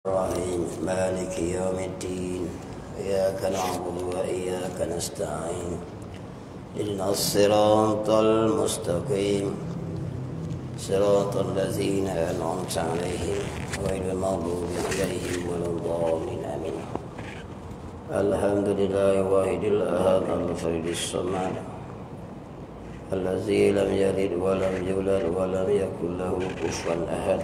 الرحيم مالك يوم الدين إياك نعبد وإياك نستعين اهدنا الصراط المستقيم صراط الذين أنعمت عليهم غير المغضوب عليهم ولا الضالين آمين. الحمد لله واحد الأحد الفرد الصمد الذي لم يلد ولم يولد ولم يكن له كفوا أحد.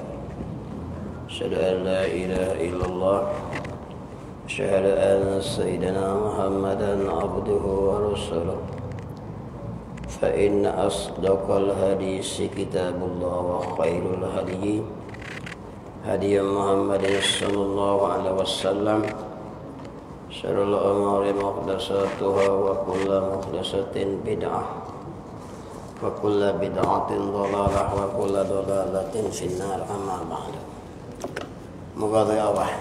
أشهد أن لا إله إلا الله أشهد أن سيدنا محمدا عبده ورسوله فإن أصدق الحديث كتاب الله وخير الهدي هدي محمد صلى الله عليه وسلم شر الأمور محدثاتها وكل محدثة بدعة وكل بدعة ضلالة وكل ضلالة في النار. أما بعد. Moga Allah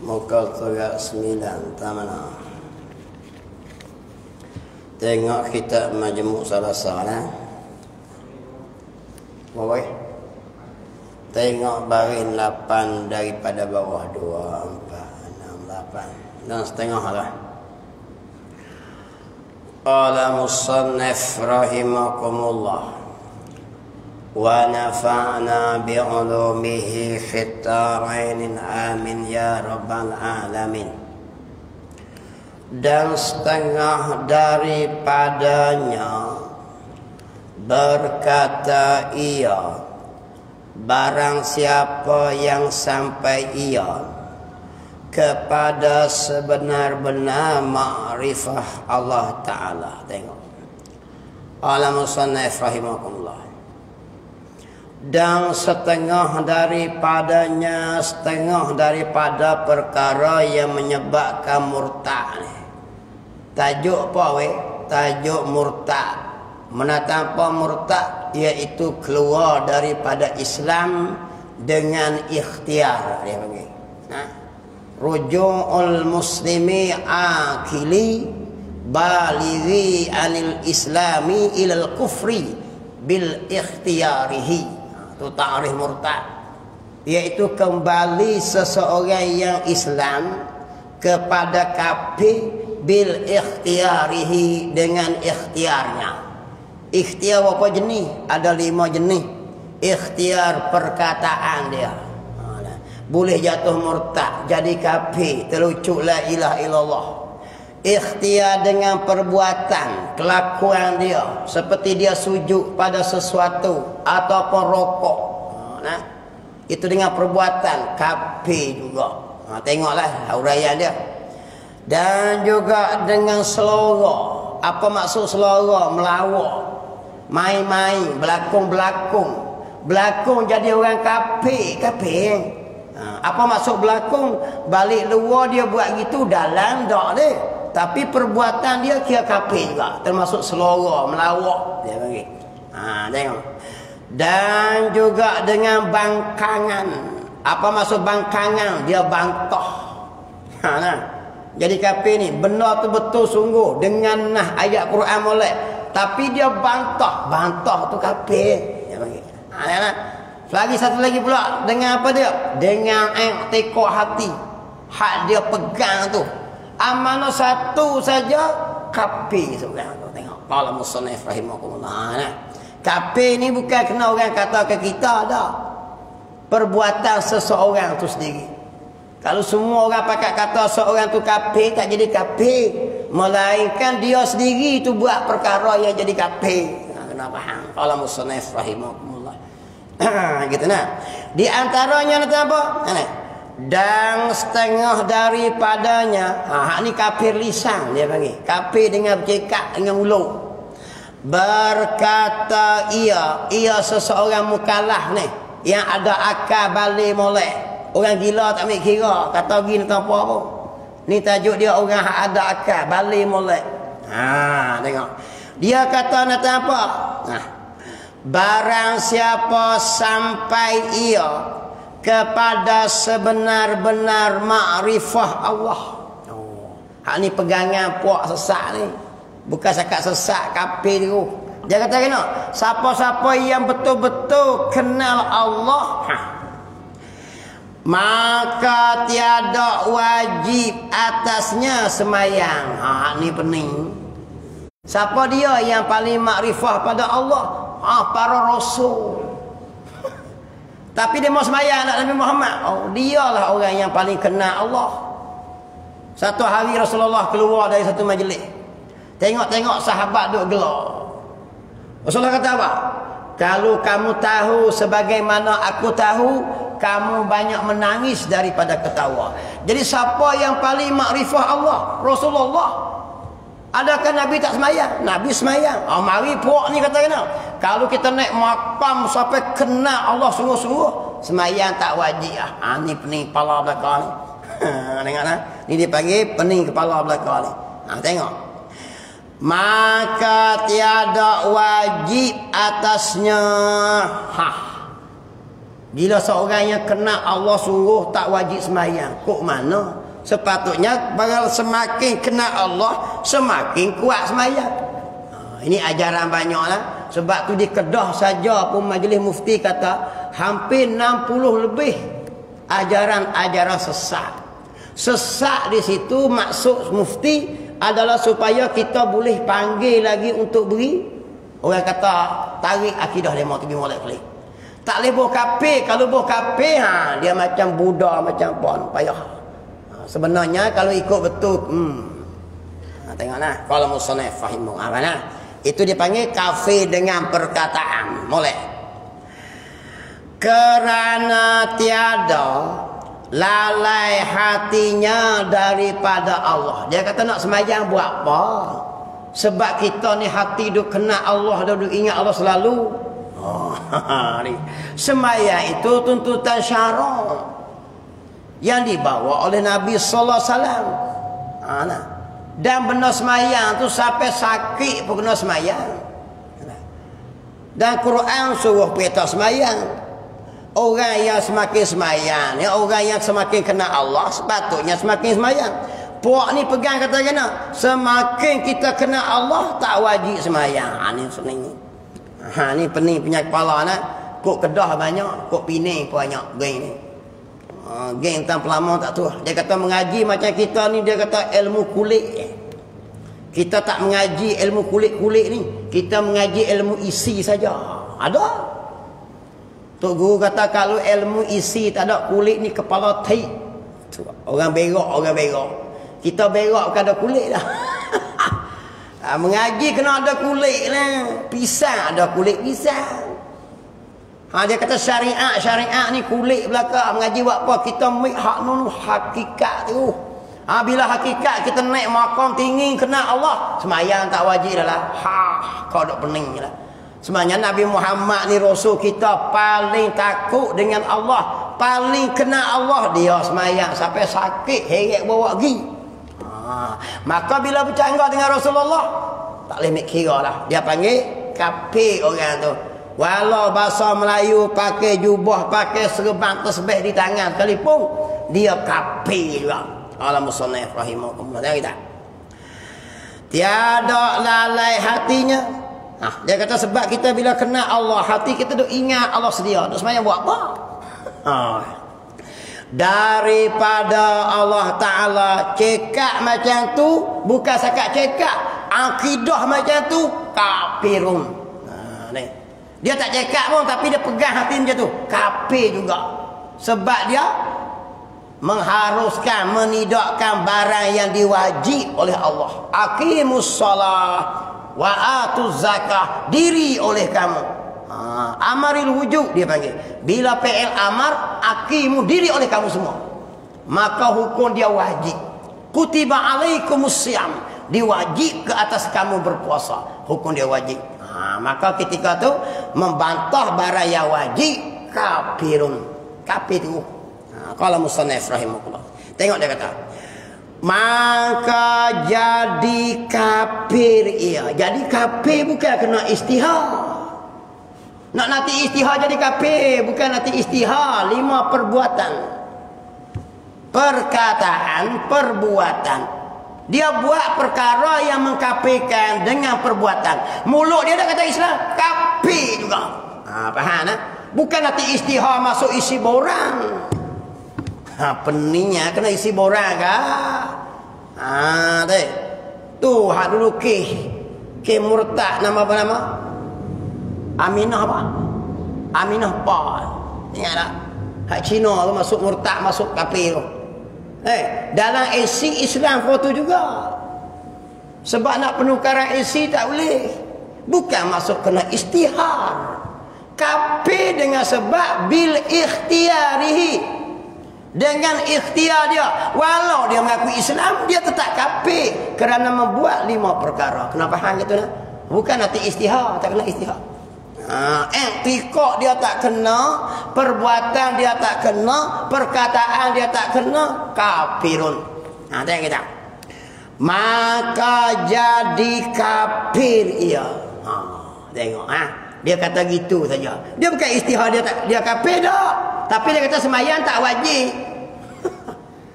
muka surat 9 tamana. Tengok kitab Majmu' Salasana. Boleh? Tengok baris 8 daripada bawah 2, 4, 6, 8 dan setengah lah. Qala musannif rahimakumullah wa nafa'na bi'ulumihi fit dharain amin ya rabbal alamin. Dan setengah daripadanya berkata ia, barang siapa yang sampai ia kepada sebenar-benar ma'rifah Allah Ta'ala. Tengok ala musannif rahimakumullah. Dan setengah daripadanya, setengah daripada perkara yang menyebabkan murtad. Tajuk apa weh? Tajuk murtad. Menatapa murtad iaitu keluar daripada Islam dengan ikhtiar, dia panggil. Ruju'ul muslimi akili balighi anil islami ilal kufri bil ikhtiyarihi. Itu ta'rif murtad, iaitu kembali seseorang yang Islam kepada kafir bil ikhtiyarihi, dengan ikhtiarnya. Ikhtiar apa jenis? Ada 5 jenis. Ikhtiar perkataan dia, boleh jatuh murtad, jadi kafir, terlucuk la ilaha illallah. Ikhtiar dengan perbuatan, kelakuan dia, seperti dia sujud pada sesuatu ataupun rokok. Itu dengan perbuatan, kafir juga. Tengoklah huraian dia. Dan juga dengan selera. Apa maksud selera? Melawak, main-main, berlakon-berlakon. Berlakon jadi orang kafir, kafir. Apa maksud berlakon? Balik luar dia buat gitu, dalam tak dia. Tapi perbuatan dia kira kafir juga, termasuk selera, melawak, dia panggil. Tengok. Dan juga dengan bangkangan. Apa maksud bangkangan? Dia bantah. Jadi kafir ni benar tu betul sungguh dengan ayat Quran molek, tapi dia bantah. Bantah tu kafir, dia panggil. Lagi satu lagi pula, dengan apa dia? Dengan i'tiqad hati. Hak dia pegang tu. Amanah satu saja kafir seorang tu. Tengok qala musannif rahimakumullah. Kafir ni bukan kena orang kata ke kita dah. Perbuatan seseorang tu sendiri. Kalau semua orang pakat kata seorang tu kafir, tak jadi kafir, melainkan dia sendiri tu buat perkara yang jadi kafir. Kena faham qala musannif rahimakumullah. Gitu nah. Di antaranya apa? Dan setengah daripadanya, hak ni kafir lisan, dia panggil. Kafir dengan bercakap dengan mulut. Berkata ia seseorang mukallaf ni, yang ada akal balik molek. Orang gila tak ambil kira, kata gini tak apa-apa. Ni tajuk dia orang hak ada akal balik molek. Tengok. Dia kata nak apa? Barang siapa sampai ia kepada sebenar-benar ma'rifah Allah. Hak ni pegangan puak sesat ni. Bukan cakap sesat kafir tu. Dia kata kena, siapa-siapa yang betul-betul kenal Allah, maka tiada wajib atasnya semayang. Ni pening. Siapa dia yang paling makrifah pada Allah? Para rasul. Tapi dia mau semayang nak Nabi Muhammad. Dialah orang yang paling kenal Allah. Satu hari Rasulullah keluar dari satu majlis. Tengok-tengok sahabat duk gelak. Rasulullah kata apa? Kalau kamu tahu sebagaimana aku tahu, kamu banyak menangis daripada ketawa. Jadi siapa yang paling makrifah Allah? Rasulullah. Adakah Nabi tak semayang? Nabi semayang. Mari puak ni kata kena. Kalau kita naik makam sampai kena Allah sungguh-sungguh, semayang tak wajib lah. Ni pening kepala belakang ni. Tengok lah. Ni dia panggil pening kepala belakang ni. Tengok. Maka tiada wajib atasnya. Bila seorang yang kena Allah sungguh tak wajib semayang. Kok mana? Sepatutnya bagal semakin kena Allah semakin kuat semayang. Ini ajaran banyak lah. Sebab tu di Kedah saja pun majlis mufti kata hampir 60 lebih ajaran-ajaran sesat. Sesat di situ maksud mufti adalah supaya kita boleh panggil lagi untuk beri. Orang kata tarik akidah dia mau pergi molek klik. Tak boleh boh kafir. Kalau boh kafir dia macam Buddha macam pon payah. Sebenarnya kalau ikut betul tengoklah kalau musannaf fahimu mana itu dipanggil kafir dengan perkataan. Molek. Kerana tiada lalai hatinya daripada Allah. Dia kata nak semayang buat apa? Sebab kita ni hati duk kena Allah, duk ingat Allah selalu. Semayang itu tuntutan syarak yang dibawa oleh Nabi sallallahu alaihi wasallam. Dan benar semayang tu sampai sakit pun kena semayang. Dan Quran suruh kita semayang. Orang yang semakin semayang, orang yang semakin kenal Allah, sepatutnya semakin semayang. Puak ni pegang kata kena, semakin kita kenal Allah, tak wajib semayang. Ni senang ni. Ni pening punya kepala nak. Kok Kedah banyak, kok Penang banyak geng ni. Geng tan pelama tak tu. Dia kata mengaji macam kita ni, dia kata ilmu kulit. Kita tak mengaji ilmu kulit-kulit ni. Kita mengaji ilmu isi saja. Ada. Tok Guru kata kalau ilmu isi tak ada kulit ni kepala taik. Orang berak. Kita berak bukan ada kulit dah. Mengaji kena ada kulit lah. Pisang ada kulit pisang. Dia kata syariat ni kulit belakang. Mengaji buat apa? Kita ambil hak nun hakikat tu. Bila hakikat kita naik makam tinggi kena Allah, semayang tak wajib dah lah. Kau dok pening lah. Sebenarnya Nabi Muhammad ni Rasul kita paling takut dengan Allah, paling kena Allah. Dia semayang sampai sakit heret bawa pergi. Maka bila bercanggah dengan Rasulullah, tak boleh kira lah. Dia panggil kafir orang tu. Walau bahasa Melayu pakai jubah, pakai serban tasbih di tangan sekalipun, dia kafir juga. Allah musannaf rahimahullah. Tengok tak? Tiada lalai hatinya. Dia kata sebab kita bila kena Allah, hati kita duk ingat Allah sedia. Duk semayang buat apa? Daripada Allah Ta'ala cekak macam tu, bukan sakat cekak, akidah macam tu kafirun. Dia tak cekak pun, tapi dia pegang hati macam tu, kafir juga. Sebab dia mengharuskan, menidakkan barang yang diwajib oleh Allah. Aqimus salah wa atuz zakah, diri oleh kamu. Amaril wujud dia panggil. Bila fi'il amar, aqimu, diri oleh kamu semua. Maka hukum dia wajib. Kutiba alaikumus siyam, diwajib ke atas kamu berpuasa. Hukum dia wajib. Maka ketika tu membantah barang yang wajib, kafirun. Kafir tu. Qala musannaf rahimahullah. Tengok dia kata, maka jadi kafir ia. Jadi kafir bukan kena istihar. Nak nanti istihar jadi kafir, bukan nanti istihar. 5 perbuatan, perkataan, perbuatan. Dia buat perkara yang mengkafirkan dengan perbuatan. Mulut dia dah kata Islam, kafir juga. Faham tak? Bukan nanti istihar masuk isi borang. Peningnya kena isi borang kah? Tu hak dulu ke murtad nama apa nama? Aminah apa? Aminah Paul. Ingat tak? Hak Cina tu masuk murtad, masuk kafir tu. Dalam isi Islam foto juga. Sebab nak penukaran isi tak boleh. Bukan masuk kena istihar. Kafir dengan sebab bil ikhtiarihi. Dengan ikhtiar dia. Walau dia mengaku Islam, dia tetap kafir. Kerana membuat 5 perkara. Kenapa hang gitu nak? Bukan nanti istihar. Tak kena istihar. Tikok dia tak kena, perbuatan dia tak kena, perkataan dia tak kena, kafirun. Tengok kita. Maka jadi kafir ia. Tengok dia kata gitu saja. Dia bukan istihar, dia kafir dah. Tapi dia kata semayang tak wajib.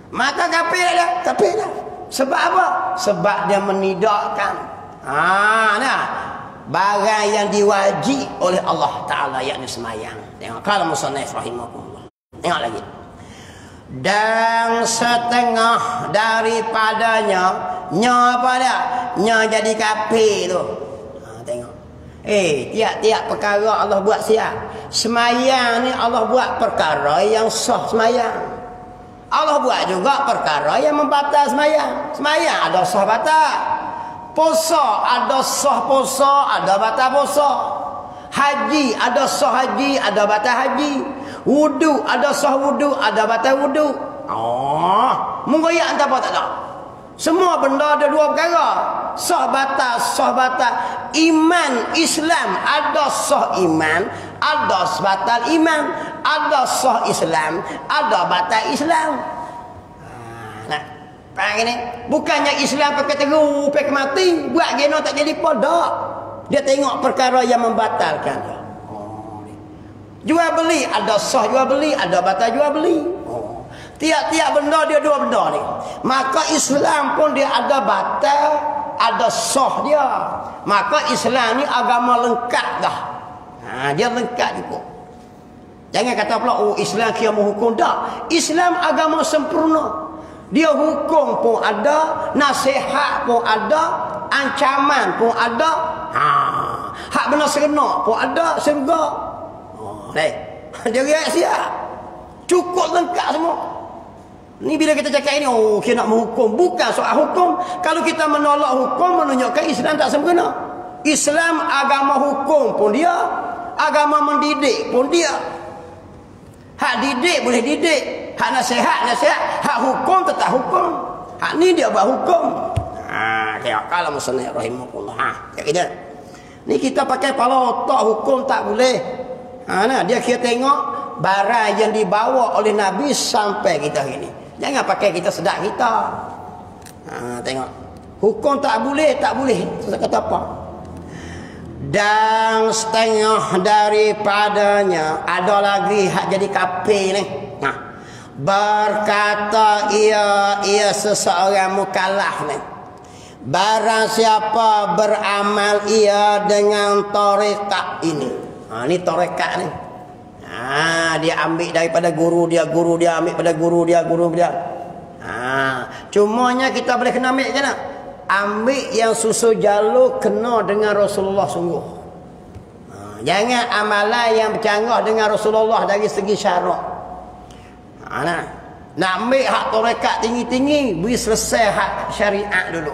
Maka kafir dah, kafir dah. Sebab apa? Sebab dia menidakkan barang yang diwajib oleh Allah Ta'ala, yakni semayang. Tengok kalau musannif rahimahullah. Tengok lagi. Dan setengah daripadanya apa dia? Jadi kafir tu. Tengok. Tiap-tiap perkara Allah buat siap. Semayang ni Allah buat perkara yang sah semayang. Allah buat juga perkara yang membatal semayang. Semayang ada sah batal. Puasa ada sah puasa, ada batal puasa. Haji ada sah haji, ada batal haji. Wudu ada sah wudu, ada batal wudu. Mengoyak entah apa tak ada. Semua benda ada 2 perkara. Sah batal, sah batal. Iman Islam ada sah iman, ada batal iman, ada sah Islam, ada batal Islam. Faham ni? Bukannya Islam pakai teru, pakai mati, buat geno tak jadi pada. Dia tengok perkara yang membatalkan. Jual beli ada sah jual beli, ada batal jual beli. Tiap-tiap benda dia 2 benda ni. Maka Islam pun dia ada batal, ada sah dia. Maka Islam ni agama lengkap dah. Dia lengkap juga. Jangan kata pula Islam kira menghukum dah. Islam agama sempurna. Dia hukum pun ada, nasihat pun ada, ancaman pun ada. Hak benar serenak pun ada, serga. Dia riak siap. Cukup lengkap semua. Ni bila kita cakap ini, kita nak menghukum. Bukan soal hukum. Kalau kita menolak hukum, menunjukkan Islam tak sempurna. Islam agama hukum pun dia, agama mendidik pun dia. Hak didik boleh didik. Hak nasihat, hak hukum tetap hukum. Hak ni dia buat hukum. Tengok kalau musannif rahimahullah. Kayak gitu. Ni kita pakai kepala otak hukum tak boleh. Dia kira tengok barang yang dibawa oleh Nabi sampai kita ini. Jangan pakai kita sedap kita. Tengok. Hukum tak boleh, tak boleh. Saya kata apa? Dan setengah daripadanya ada lagi hak jadi kafir ni. Berkata ia seseorang mukallaf ni. Barang siapa beramal ia dengan tarekat ini. Ni tarekat ni. Dia ambil daripada guru dia ambil pada guru dia. Cumanya kita boleh kena ambil je nak. Ambil yang susu jalur kena dengan Rasulullah sungguh. Jangan amalan yang bercanggah dengan Rasulullah dari segi syarak. Nak ambil hak tarekat tinggi-tinggi, beri selesai hak syariat dulu.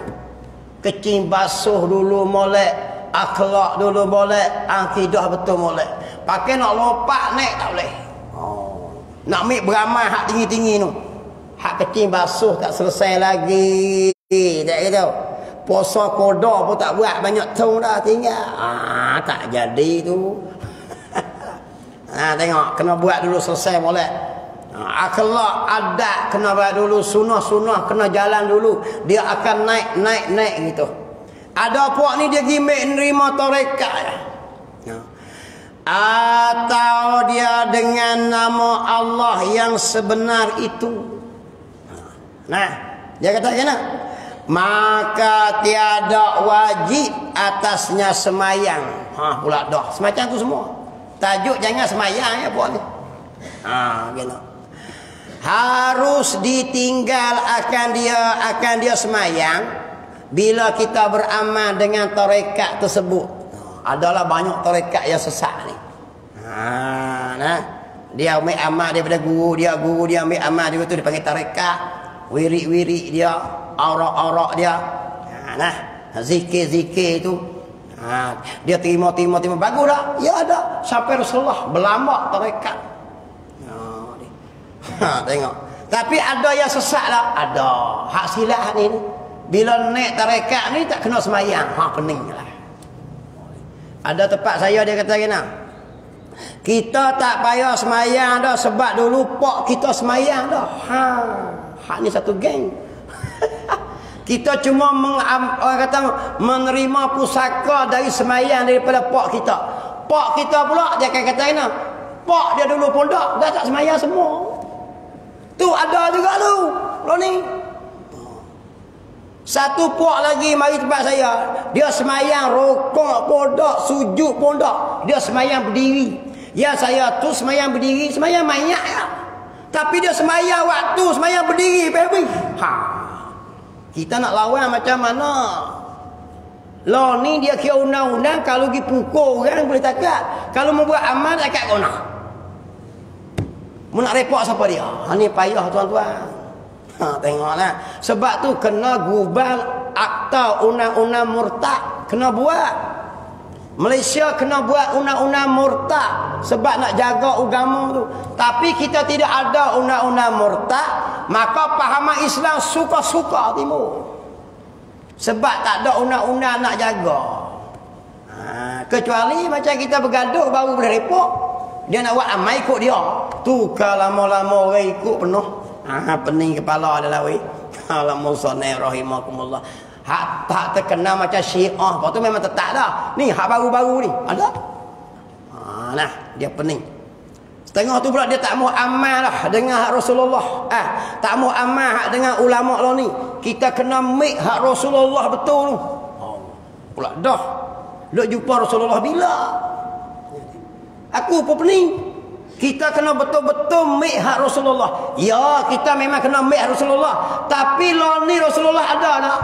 Kecing basuh dulu molek, akhlak dulu molek, akidah betul molek. Pakai nak lompat naik tak boleh. Nak ambil beramal hak tinggi-tinggi tu. Hak kecing basuh tak selesai lagi. Tak gitu. Puasa koda pun tak buat, banyak tahun dah tinggal. Tak jadi tu. Tengok, kena buat dulu selesai molek. Akhlak adat kena buat dulu, sunah kena jalan dulu. Dia akan naik gitu. Ada puak ni dia gimik nerima tarekat. Atau dia dengan nama Allah yang sebenar itu. Dia kata kena maka tiada wajib atasnya semayang. Pula dah semacam tu semua. Tajuk jangan semayang ya puak ni. Gitu. Harus ditinggal akan dia semayang bila kita beramal dengan tarekat tersebut. Adalah banyak tarekat yang sesat ni. Dia ambil amal daripada guru dia ambil amal dia tu dipanggil tarekat. Wirik-wirik dia, aurak-aurak dia. Zikir-zikir tu. Dia terima bagus dah. Ya ada. Sampai Rasulullah berlambak tarekat. Tengok. Tapi ada yang sesat lah. Ada. Hak silap ni. Bila naik tarekat ni tak kena semayang. Pening lah. Ada tempat saya dia kata gini. Kita tak payah semayang dah sebab dulu pak kita semayang dah. Hak ni satu geng. Kita cuma menerima pusaka dari semayang daripada pak kita. Pak kita pula dia akan kata gini. Pak dia dulu pun dah tak semayang semua. Tu ada juga tu. Lo ni. Satu puak lagi mari tempat saya. Dia semayang rokok pun tak, sujud pun tak. Dia semayang berdiri. Ya saya tu semayang berdiri, semayang mayat ya. Tapi dia semayang waktu semayang berdiri, baby. Kita nak lawan macam mana? Lo ni dia kira undang-undang kalau pergi pukul orang boleh takat. Kalau membuat amal takat kau nak. Mu nak repot siapa dia? Ni payah tuan-tuan. Tengoklah. Sebab tu kena gubal akta undang-undang murtad. Kena buat. Malaysia kena buat undang-undang murtad. Sebab nak jaga agama tu. Tapi kita tidak ada undang-undang murtad. Maka pahaman Islam suka-suka timur. Sebab tak ada undang-undang nak jaga. Kecuali macam kita bergaduh baru boleh repot. Dia nak buat amal ikut dia. Tu kalau lama-lama orang ikut penuh. Pening kepala adalah weh. Kalau musannif rahimakumullah. Hak tak terkenal macam Syiah. Lepas tu memang tetap dah. Ni hak baru-baru ni. Ada. Nah, dia pening. Setengah tu pula dia tak mau amal lah dengan hak Rasulullah. Tak mau amal hak dengan ulama lah ni. Kita kena make hak Rasulullah betul tu. Pula dah. Duk jumpa Rasulullah bila? Aku pun pening. Kita kena betul-betul make hak Rasulullah. Ya, kita memang kena make hak Rasulullah. Tapi lah ni Rasulullah ada tak?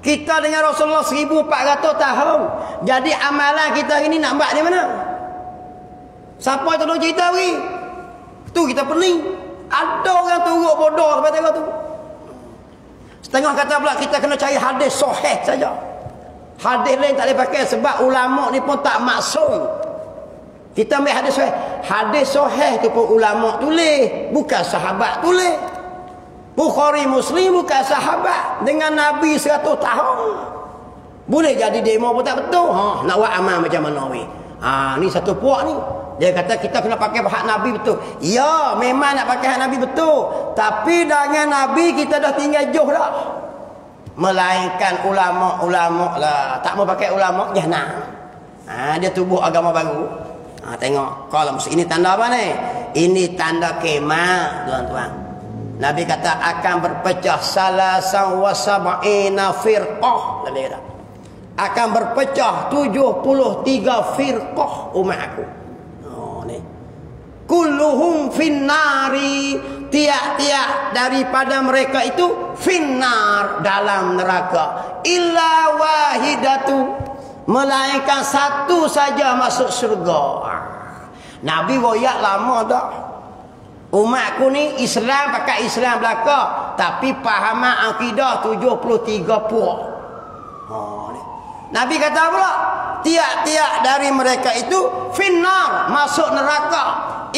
Kita dengan Rasulullah 1400 tahun. Jadi amalan kita ini nak buat di mana? Siapa yang tolong cerita ni? Tu kita pening. Ada orang turut bodoh sampai tengok tu. Setengah kata pula kita kena cari hadis sahih saja. Hadis lain tak boleh pakai sebab ulama ni pun tak maksum. Kita ambil hadis sahih. Hadis sahih tu pun ulama tulis, bukan sahabat tulis. Bukhari Muslim bukan sahabat dengan Nabi 100 tahun. Boleh jadi demo pun tak betul. Nak buat amal macam mana weh? Ni satu puak ni. Dia kata kita kena pakai hak Nabi betul. Ya, memang nak pakai hak Nabi betul. Tapi dengan Nabi kita dah tinggal jauh dah. Melainkan ulama-ulama lah. Tak mau pakai ulama, jahannam. Dia tubuh agama baru. Tengok. Kalau ini tanda apa ni? Ini tanda kemah, tuan-tuan. Nabi kata akan berpecah salasan wa sab'ina firqah. Nabi kata akan berpecah 73 firqah umat aku. Ni. Kulluhum finnari, tiap-tiap daripada mereka itu finnar, dalam neraka. Illa wahidatu, melainkan satu saja masuk syurga. Nabi royak lama dah. Umatku ni Islam pakai Islam belaka, tapi pahaman akidah 73 puak. Nabi kata pula, tiap-tiap dari mereka itu finnar, masuk neraka,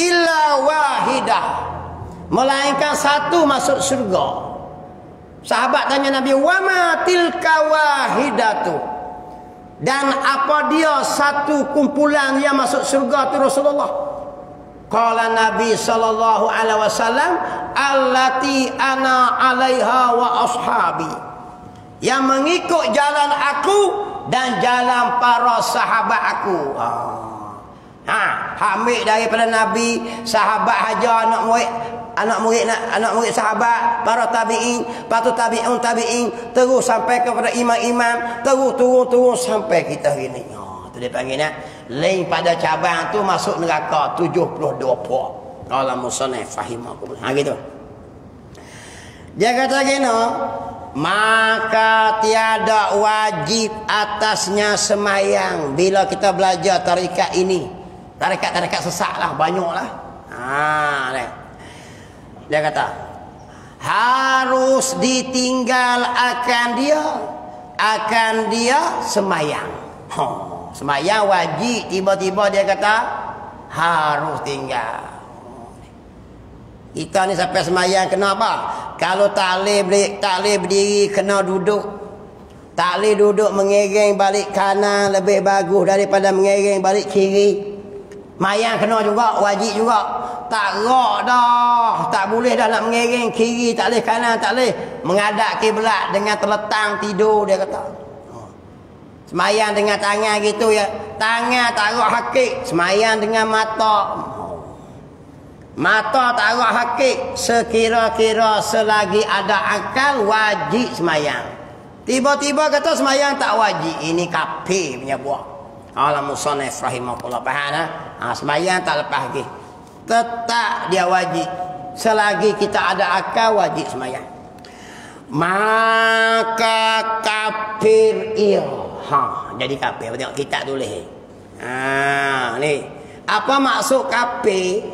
illa wahidah, melainkan satu masuk surga. Sahabat tanya Nabi, wa ma tilka wahidatu, dan apa dia satu kumpulan yang masuk surga tu Rasulullah? Qala Nabi sallallahu alaihi wasallam, allati ana alaiha wa ashabi, yang mengikut jalan aku dan jalan para sahabat aku. Ambil daripada Nabi, sahabat haja anak murid, anak murid sahabat, para tabi'in, patu tabi'un tabi'in, terus sampai kepada imam-imam, terus turun sampai kita hari ni. Tu dia panggilnya lain pada cabang tu masuk neraka 72 puak. Qala musannif rahimahullah. Gitu. Dia kata gini, maka tiada wajib atasnya semayang bila kita belajar tarikat ini. Tarikat sesat lah, banyak lah. Dia kata harus ditinggal akan dia semayang. Semayang wajib, tiba-tiba dia kata harus tinggal. Kita ni sampai semayang kena apa? Kalau tak boleh berdiri, kena duduk. Tak boleh duduk mengereng balik kanan, lebih bagus daripada mengereng balik kiri. Mayang kena juga, wajib juga. Tak rak dah, tak boleh dah nak mengereng kiri, tak boleh kanan, tak boleh menghadap kiblat dengan terletang tidur, dia kata. Semayang dengan tangan gitu ya. Tangan tak rak hakik, semayang dengan mata. Mata tak rak hakik, sekira-kira selagi ada akal wajib semayang. Tiba-tiba kata semayang tak wajib, ini kafir punya buah. Allah musannif rahimahullah, faham dah? Semayang tak lepas lagi, tetap dia wajib selagi kita ada akal, wajib semayang. Maka kafir ia. Jadi kafir. Tengok kita tulis. Ni. Apa maksud kafir?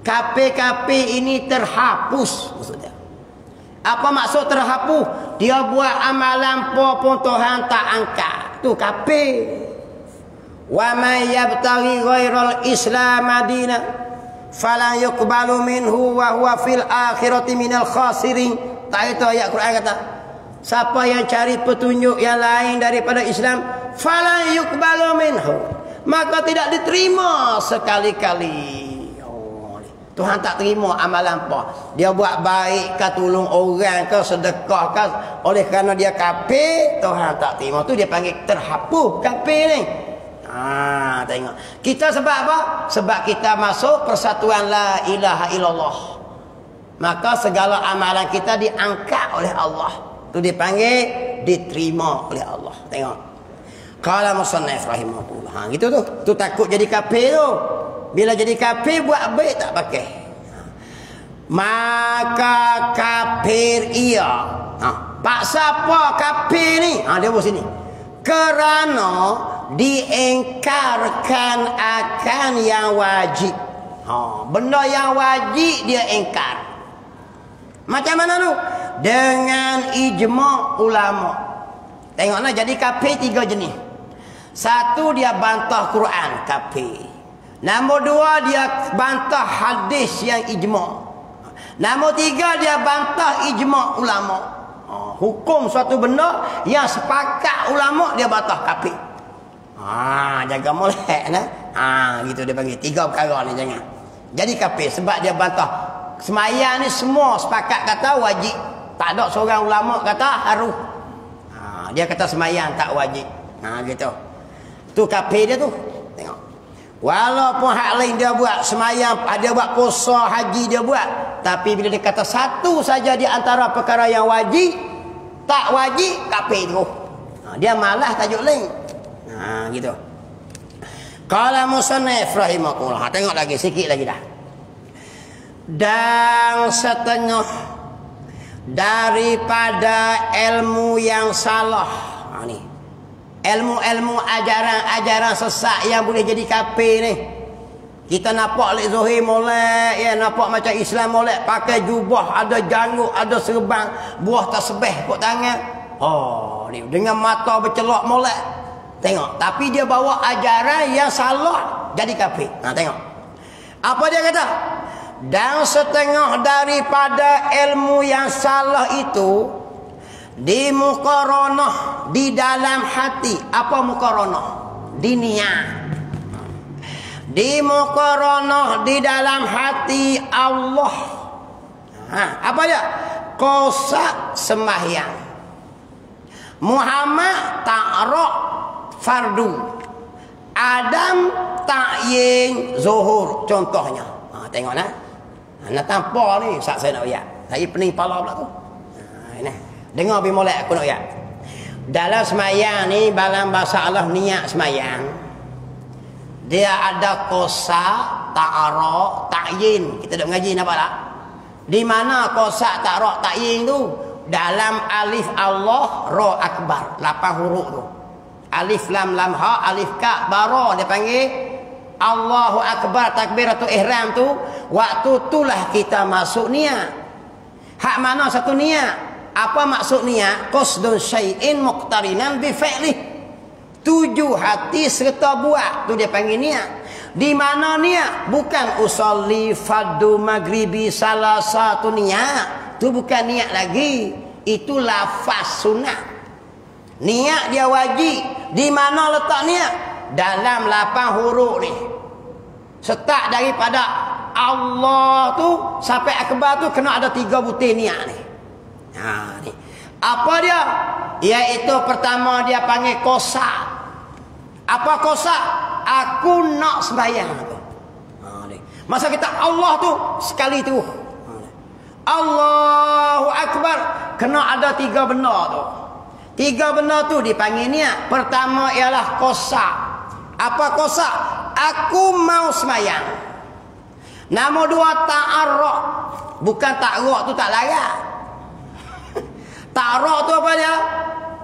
Kafir ini terhapus maksudnya. Apa maksud terhapus? Dia buat amalan pun Tuhan tak angkat. Tu kafir. Wa may yabtaghi ghairal islam madina falan yuqbalu minhu wa huwa fil akhirati minal khasirin. Tak itu ayat Quran kata. Siapa yang cari petunjuk yang lain daripada Islam, falan yuqbalu minhu, maka tidak diterima sekali-kali. Tuhan tak terima amalan apa. Dia buat baik ke, tolong orang ke, sedekah ke, oleh kerana dia kafir, Tuhan tak terima. Tu dia panggil terhapus kafir ni. Tengok. Kita sebab apa? Sebab kita masuk persatuan la ilaha illallah. Maka segala amalan kita diangkat oleh Allah. Tu dipanggil diterima oleh Allah. Tengok. Qala musannif rahimahullah. Gitu tu. Tu takut jadi kafir tu. Bila jadi kafir buat baik tak pakai. Maka kafir ia. Paksa apa kafir ni? Dia buat sini. Kerana diingkarkan akan yang wajib. Benda yang wajib dia ingkar. Macam mana tu? Dengan ijma' ulama. Tengoklah, jadi kafir 3 jenis. Satu, dia bantah Quran, kafir. Nombor 2, dia bantah hadis yang ijma'. Nombor 3, dia bantah ijma' ulama. Hukum suatu benda yang sepakat ulama, dia bantah kafir. Jaga molek nah. Gitu dia panggil 3 perkara ni, jangan. Jadi kafir sebab dia bantah. Semayang ni semua sepakat kata wajib. Tak ada seorang ulama kata harus. Dia kata semayang tak wajib. Gitu. Tu kafir dia tu. Tengok. Walaupun hak lain dia buat, semayang, dia buat puasa, haji dia buat, tapi bila dia kata satu saja di antara perkara yang wajib, tak wajib, kafir tu. Dia malah tajuk lain. Gitu. Qala musannif rahimahullah. Tengok lagi sikit lagi dah. Dan setengah daripada ilmu yang salah. Ni. Ilmu-ilmu ajaran-ajaran sesat yang boleh jadi kafir ni. Kita nampak lek Zuhir molek, ya, nampak macam Islam molek, pakai jubah, ada janggut, ada serban, buah tasbih kat tangan. Ni dengan mata bercelak molek. Tengok, tapi dia bawa ajaran yang salah jadi kafir. Tengok. Apa dia kata? Dan setengah daripada ilmu yang salah itu dimuqaranah di dalam hati. Apa muqaranah? Di niat. Dimuqaranah di dalam hati Allah. Apa dia? Qosak sembahyang. Muhammad ta'rak fardu. Adam ta'yin zuhur. Contohnya. Tengok nah. Nak tampar ni sak saya nak ayat. Saya pening kepala pula tu. Nah, dengar bi molek aku nak ayat. Dalam semayang ni dalam bahasa Allah niat semayang. Dia ada kosa, ta'ara, ta'yin. Kita dak ngaji nampak tak? Di mana kosa, ta'ara, ta'yin tu? Dalam alif Allah, ra akbar, 8 huruf tu. Alif lam lam ha, alif ka, bara dia panggil Allahu akbar, takbiratul ihram tu. Waktu itulah kita masuk niat. Hak mana satu niat? Apa maksud niat? Qasdun syai'in muqtarinan bi fi'lih. Tuju hati serta buat, tu dia panggil niat. Di mana niat? Bukan usolli fardu maghribi salasa tu niat. Tu bukan niat lagi. Itu lafaz sunat. Niat dia wajib. Di mana letak niat? Dalam 8 huruf ni. Start daripada Allah tu sampai akbar tu kena ada 3 butir niat ni. Ha ni. Apa dia? Iaitu pertama dia panggil kosa. Apa kosa? Aku nak sembahyang tu. Ha ni. Masa kita Allah tu sekali tu. Allahu akbar, kena ada 3 benda tu. 3 benda tu dipanggil niat. Pertama ialah kosa. Apa kosa? Aku mau sembahyang. Nombor 2 ta'arraq. Bukan ta'arraq tu tak larat. Ta'arraq tu apa dia?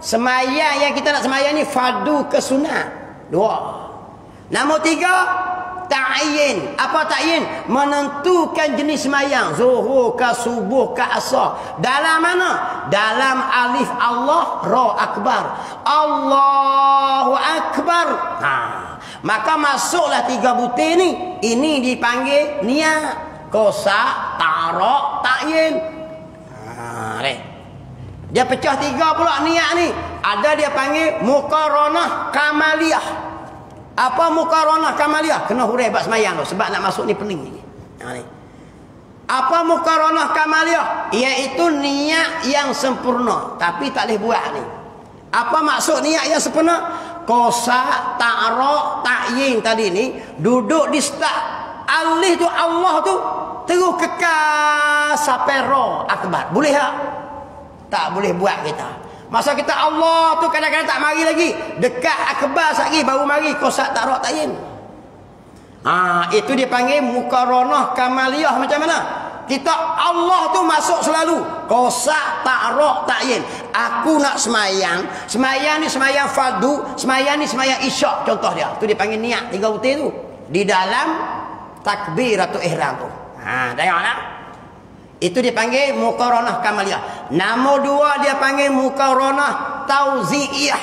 Sembahyang yang kita nak sembahyang ni fardu ke sunat. 2. Nombor 3 ta'yin. Apa ta'yin? Menentukan jenis sembahyang, zuhur ke subuh ke asar. Dalam mana? Dalam alif Allah, ra akbar. Allahu akbar. Maka masuklah 3 butir ni. Ini dipanggil niat. Kosa, ta'arraq, ta'yin. Dia pecah 3 pula niat ni. Ada dia panggil muqaranah kamaliyah. Apa muqaranah kamaliyah? Kena hurai bab semayang tu sebab nak masuk ni pening ni. Apa muqaranah kamaliyah? Iaitu niat yang sempurna tapi tak boleh buat ni. Apa maksud niat yang sempurna? Kosa, ta'arraq, ta'yin tadi ni duduk di start alif tu Allah tu terus kekal sampai ra akbar. Boleh tak? Tak boleh buat kita. Masa kita Allah tu kadang-kadang tak mari lagi. Dekat akbar lagi baru mari kosa, ta'arraq, ta'yin. Itu dipanggil muqaranah kamaliyah. Macam mana? Kita Allah tu masuk selalu. Kosa, ta'arraq, ta'yin. Aku nak semayang. Semayang ni semayang fardu. Semayang ni semayang isyak. Contoh dia. Tu dipanggil niat 3 butir tu. Di dalam takbiratul ihram tu. Tengok tak? Itu dipanggil muqaranah kamaliyah. Nombor 2 dia panggil muqaranah tauzi'iyah.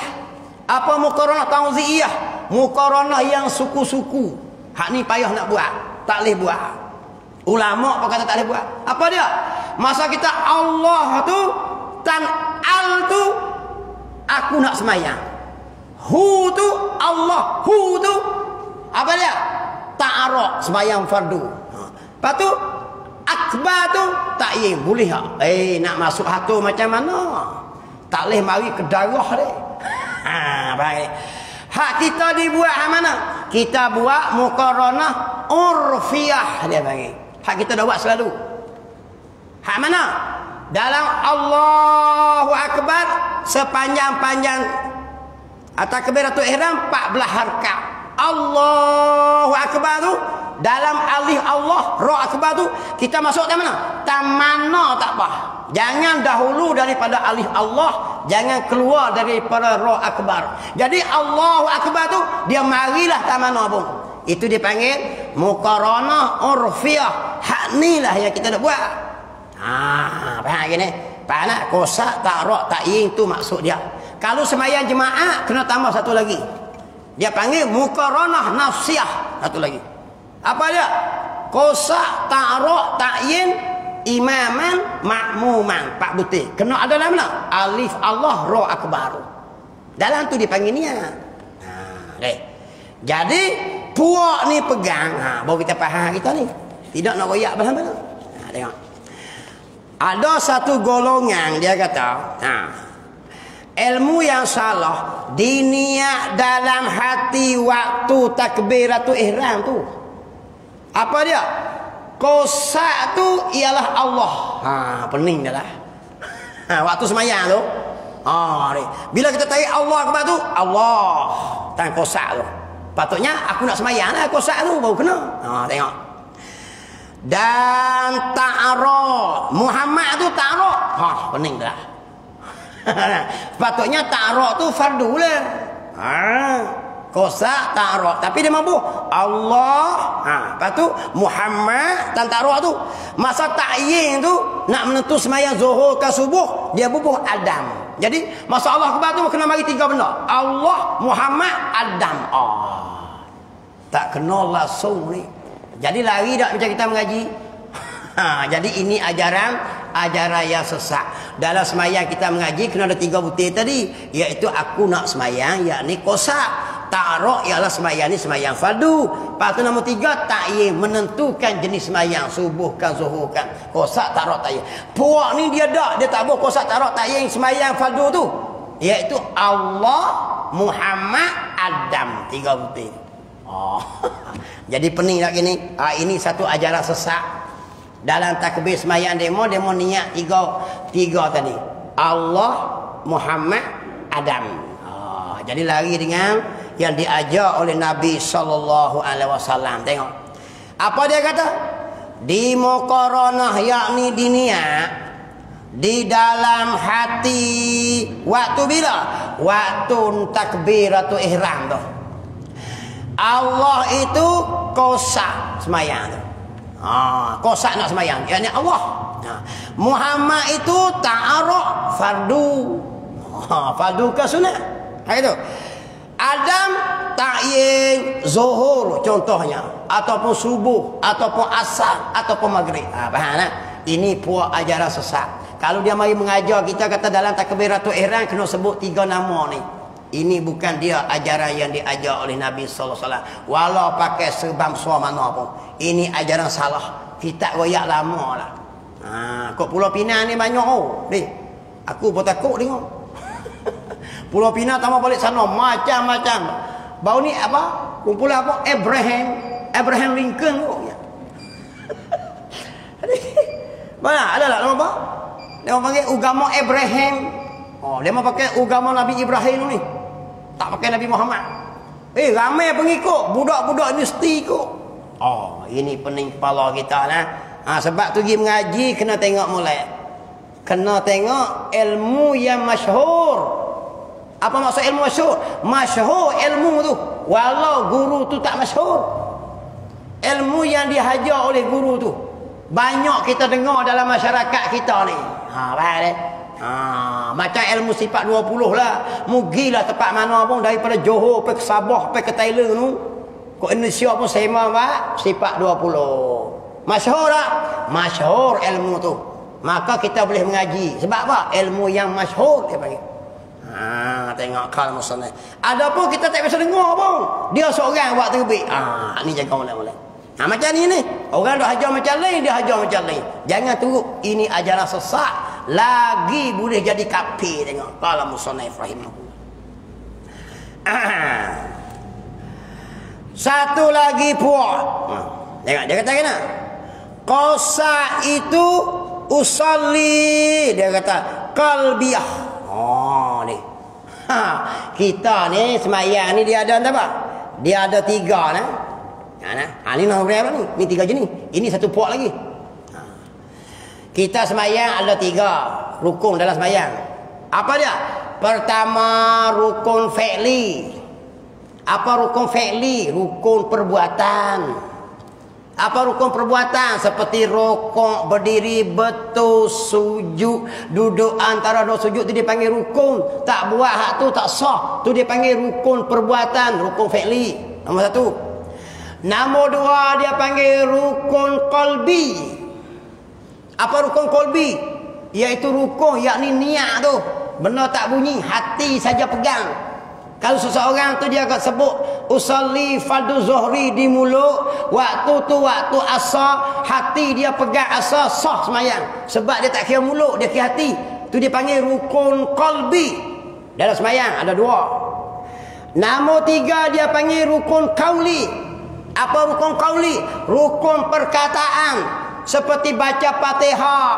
Apa muqaranah tauzi'iyah? Muqaranah yang suku-suku. Hak ni payah nak buat. Tak boleh buat. Ulama apa kata tak boleh buat? Apa dia? Masa kita Allah tu tan al tu aku nak semayang. Hu tu Allah. Hu tu apa dia? Ta'arraq, semayang fardu. Lepas tu akbar tu ta'yin. Boleh tak? Nak masuk hatu macam mana? Tak boleh mari ke darah dia. Baik. Hak kita dibuat hak mana? Kita buat muqaranah urfiyah dia panggil. Hak kita dah buat selalu. Hak mana? Dalam Allahu akbar sepanjang-panjang takbiratul ihram 14 harakat. Allahu akbar tu dalam alif Allah, ra akbar tu kita masuk di mana? Tamana tak apa. Jangan dahulu daripada alif Allah, jangan keluar daripada ra akbar. Jadi Allahu akbar tu dia marilah tamana pun. Itu dipanggil muqaranah urfiyah. Hak ni lah yang kita nak buat. Faham gini? Faham tak? Kosa, ta'arraq, ta'yin tu maksud dia. Kalau sembahyang jemaah kena tambah satu lagi. Dia panggil muqaranah nafsiyah. Satu lagi. Apa dia? Kosa, ta'arraq, ta'yin, imaman, makmuman. 4 butir. Kena ada dalam mana? Alif Allah, ra akbar. Dalam tu dipanggil niat. Jadi puak ni pegang. Baru kita faham kita ni. Tidak nak royak bahan-bahan. Tengok. Ada satu golongan dia kata, ilmu yang salah diniat dalam hati waktu takbiratul ihram tu. Apa dia? Kosak tu ialah Allah. Pening dah lah. Waktu semayang tu. Bila kita tarik Allah kepada tu, Allah. Tangan kosak tu. Patutnya aku nak semayang lah kosak tu baru kena. Tengok. Dan ta'ara. Muhammad tu ta'ara. Pening dah. Patutnya ta'ara tu fardu lah. Kosak ta'ara. Tapi dia mampu Allah. Lepas tu Muhammad dan ta'ara tu. Masa ta'yin tu nak menentu semayang zuhur ke subuh, dia bubuh Adam. Jadi masa Allah kebar tu kena mari 3 benda. Allah, Muhammad, Adam. Tak kena langsung ni. Jadi lari tak macam kita mengaji. Jadi ini ajaran yang sesat. Dalam semayang kita mengaji kena ada 3 butir tadi, iaitu aku nak semayang, yakni kosak. Ta'aruk ialah semayang ni semayang fardu. Lepas tu nombor 3 ta'yin, menentukan jenis semayang, subuh kan zuhur kan, kosak ta'aruk ta'yin. Puak ni dia tak boleh kosak ta'aruk ta'yin semayang fardu tu, iaitu Allah, Muhammad, Adam, 3 butir. Jadi pening tak gini. Ini satu ajaran sesat. Dalam takbir semayang demo niat 3 tadi. Allah, Muhammad, Adam. Jadi lari dengan yang diajar oleh Nabi SAW. Tengok apa dia kata, di muqaranah, yakni di niat, di dalam hati. Waktu bila? Waktu takbiratul ihram tu. Allah itu kosak semayang tu. Kosak nak semayang, yakni Allah. Muhammad itu ta'aruk fardu. Fardu ke sunat. Itu. Adam ta'yin zuhur contohnya, ataupun subuh, ataupun asar, ataupun maghrib. Faham tak? Ini puak ajaran sesat. Kalau dia mari mengajar kita kata dalam takbiratul ihram kena sebut 3 nama ni. Ini bukan dia ajaran yang diajar oleh Nabi sallallahu alaihi wasallam. Walau pakai serban suar mana pun. Ini ajaran salah. Kita royak lama lah. Kok Pulau Pinang ni banyak aku pun takut tengok. Pulau Pinang tambah balik sana macam-macam. Bau ni apa? Kumpulan apa? Abraham Lincoln tu. Mana? Ada tak nama apa? Dia panggil agama Abraham. Dia mau pakai agama Nabi Ibrahim ni. Tak pakai Nabi Muhammad. Ramai pengikut. Budak-budak universiti ikut. Ini pening kepala kita lah. Sebab tu pergi mengaji kena tengok mulai. Kena tengok ilmu yang masyhur. Apa maksud ilmu masyhur? Masyhur ilmu tu walau guru tu tak masyhur. Ilmu yang dihajar oleh guru tu banyak kita dengar dalam masyarakat kita ni. Faham tak? Macam ilmu sifat 20 lah. Mugilah tempat mana pun, daripada Johor pergi ke Sabah pergi ke Thailand tu, ke Indonesia pun sama pak sifat 20. Masyhur tak? Masyhur ilmu tu. Maka kita boleh mengaji. Sebab apa? Ilmu yang masyhur dia panggil. Tengok kalau musnah. Adapun kita tak biasa dengar pun. Dia seorang buat terbit. Ni jaga mulai-mulai. Macam ni. Orang dah hajar macam lain, dia hajar macam lain. Jangan tunggu. Ini ajaran sesat. Lagi boleh jadi kafir. Tengok. Kalau musnah Ibrahim. Satu lagi puak. Tengok dia kata kena. Qasa itu usalli. Dia kata qalbiyah. Ni. Kita ni semayang ni dia ada apa? Dia ada 3 nah. Ni nombor berapa ni? Ni 3 jenis. Ini satu puak lagi. Kita semayang ada 3 rukun dalam semayang. Apa dia? Pertama rukun fi'li. Apa rukun fi'li? Rukun perbuatan. Apa rukun perbuatan? Seperti rokok, berdiri, betul, sujud, duduk antara 2 sujud tu dia panggil rukun. Tak buat hak tu tak sah. Tu dia panggil rukun perbuatan, rukun fi'li. Nombor 1. Nombor 2 dia panggil rukun qalbi. Apa rukun qalbi? Iaitu rukun yakni niat tu. Benda tak bunyi, hati saja pegang. Kalau seseorang tu dia akan sebut usalli fardu zuhri di mulut, waktu tu waktu asar, hati dia pegang asar, sah semayang. Sebab dia tak kira mulut, dia kira hati. Tu dia panggil rukun qalbi. Dalam semayang ada 2. Nombor 3 dia panggil rukun qauli. Apa rukun qauli? Rukun perkataan. Seperti baca Fatihah,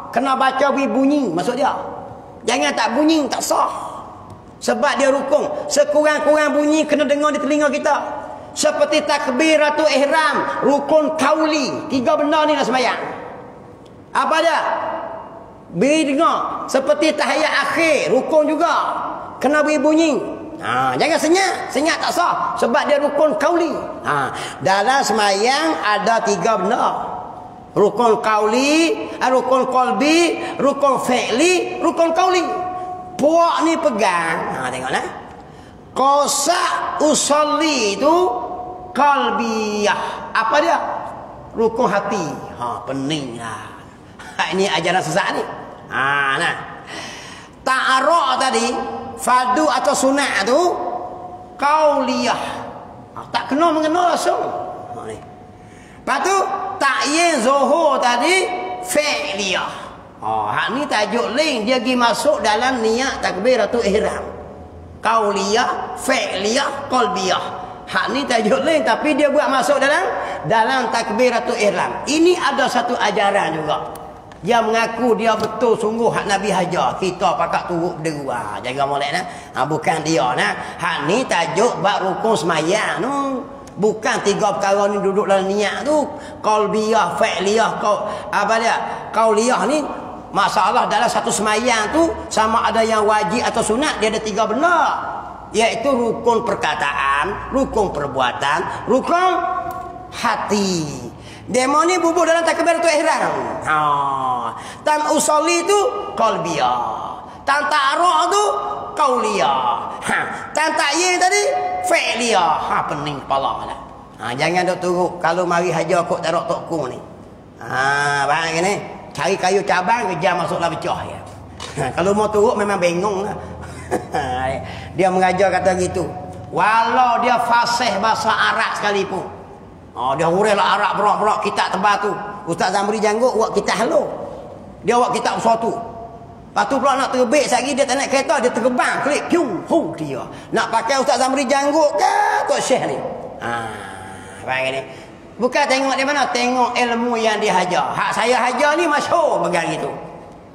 kena baca bunyi maksud dia. Jangan tak bunyi, tak sah. Sebab dia rukun. Sekurang-kurang bunyi kena dengar di telinga kita. Seperti takbiratul ihram, rukun qauli. 3 benda ni nak sembahyang. Apa dia? Beri dengar. Seperti tahiyat akhir, rukun juga. Kena beri bunyi. Jangan senyap tak sah. Sebab dia rukun qauli. Dalam sembahyang ada 3 benda. Rukun qauli, rukun qalbi, rukun fi'li, rukun qauli. Puak ni pegang. Tengok nah. Qasa usolli itu qalbiyah. Apa dia? Rukun hati. Pening lah. Ini ajaran sesat ni. Nah. Ta'aruk tadi, fardu atau sunat tu qauliyah. Tak kena mengena langsung. Lepas tu ta'yin zuhur tadi fi'liyah. Hak ni tajuk lain, dia pergi masuk dalam niat takbiratul ihram. Qauliyah, fi'liyah, qalbiyah. Hak ni tajuk lain tapi dia buat masuk dalam takbiratul ihram. Ini ada satu ajaran juga. Dia mengaku dia betul sungguh hak Nabi hajar. Kita pakat turut berdua. Jaga molek nah. Bukan dia nah. Hak ni tajuk bab rukun sembahyang tu. Bukan 3 perkara ni duduk dalam niat tu. Qalbiyah, fi'liyah, qauliyah ni masalah dalam satu sembahyang tu sama ada yang wajib atau sunat, dia ada 3 benda. Iaitu rukun perkataan, rukun perbuatan, rukun hati. Demo ni bubuk dalam takbiratul ihram. Tan usolli tu qalbiyah. Tan ta'aruk tu qauliyah. Tan ta'yin tadi fi'liyah. Pening kepala lah. Jangan duk turut kalau mari hajar kok tarak tokku ni. Faham ke ni? Cari kayu cabang kejar masuklah pecah ya. Kalau mau turut memang bingung lah. Dia mengajar kata gitu. Walau dia fasih bahasa Arab sekalipun. Dia hurailah Arab berak-berak kitab tebal tu. Ustaz Zamri janggut buat kitab halu. Dia buat kitab sesuatu. Lepas tu pula nak terbit lagi dia tak naik kereta, dia terbang klik piu hu dia. Nak pakai Ustaz Zamri janggut ke Tok Syekh ni? Faham ni? Bukan tengok di mana, tengok ilmu yang dia hajar. Hak saya hajar ni masyhur pegang gitu.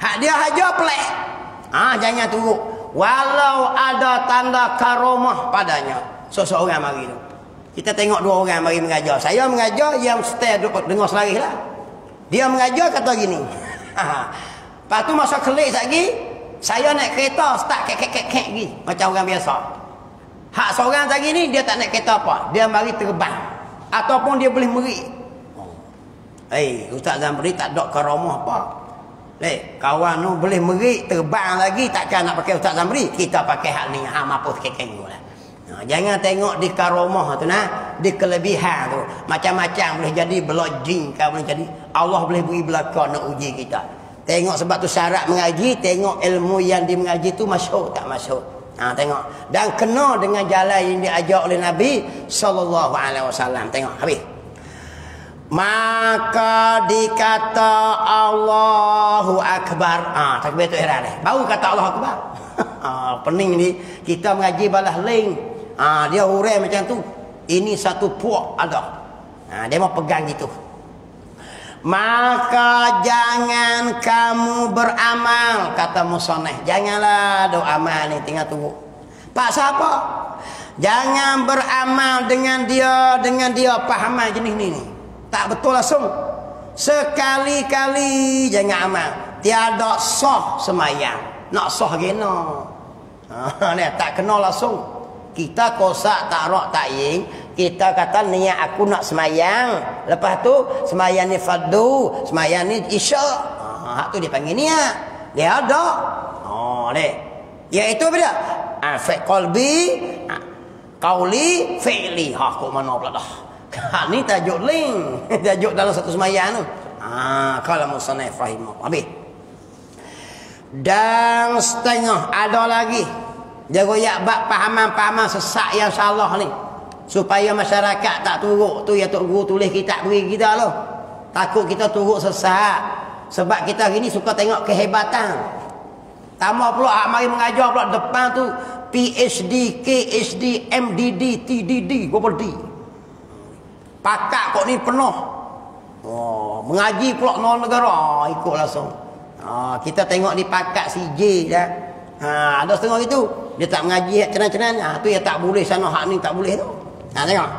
Hak dia hajar pelik. Jangan turut. Walau ada tanda karomah padanya. Seseorang mari tu. Kita tengok 2 orang mari mengajar. Saya mengajar, yang stay dengar selaris lah. Dia mengajar kata gini. Lepas tu masa kelik lagi, saya naik kereta start kek lagi macam orang biasa. Hak seorang lagi ni dia tak naik kereta apa, dia mari terbang ataupun dia boleh merik. Ustaz Zamri tak ada karamah apa. Kawan tu boleh merik terbang lagi, takkan nak pakai Ustaz Zamri, kita pakai hak ni. Mampu kek lah. Jangan tengok di karamah tu nah, di kelebihan tu. Macam-macam boleh jadi belojing, boleh jadi Allah boleh beri belaka nak uji kita. Tengok sebab tu syarat mengaji, tengok ilmu yang di mengaji tu masyhur tak masyhur. Tengok dan kena dengan jalan yang diajar oleh Nabi sallallahu alaihi wasallam. Tengok habis. Maka dikata Allahu akbar. Takbiratul ihram ni. Baru kata Allahu akbar. Pening ni kita mengaji balas lain. Dia hurai macam tu. Ini satu puak ada. Dia mau pegang gitu. Maka jangan kamu beramal, kata musannif. Janganlah doa amal ni tinggal tunggu. Pak siapa? Jangan beramal dengan dia pahaman jenis ni. Tak betul langsung. Sekali-kali jangan amal. Tiada sah sembahyang. Nak sah gena. Tak kena langsung. Kita kosak ta'aruk ta'yin, kita kata niat aku nak semayang, lepas tu semayang ni fardu, semayang ni isyak. Hak tu dia panggil niat. Dia ada. Iaitu apa dia? Fi'l qalbi, qauli, fi'li. Kok mana pula dah. Ni tajuk lain. Tajuk dalam satu semayang tu. Kalau musannif rahimah. Habis. Dan setengah ada lagi. Dia royak bab pahaman-pahaman sesak yang salah ni. Supaya masyarakat tak turut. Tu yang Tok Guru tulis kitab beri kita lah. Takut kita turut sesat. Sebab kita hari ni suka tengok kehebatan. Tambah pula hak mari mengajar pula depan tu PhD, KHD, MDD, TDD, berapa D. Pakak kok ni penuh. Oh, mengaji pula 0 negara, ikut langsung. Kita tengok di pakak CJ dah. Ada setengah itu, dia tak mengaji cenan-cenan, tu yang tak boleh sana, hak ni tak boleh tu. Tengok.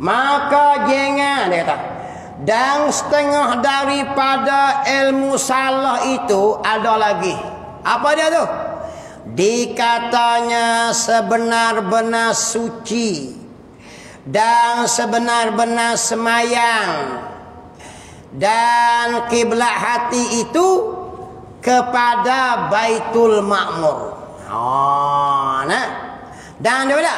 Maka jangan, dia kata, dan setengah daripada ilmu salah itu ada lagi. Apa dia tu? Dikatanya sebenar-benar suci dan sebenar-benar semayang dan kiblat hati itu kepada Baitul Ma'mur. Nah. Dan dia kata,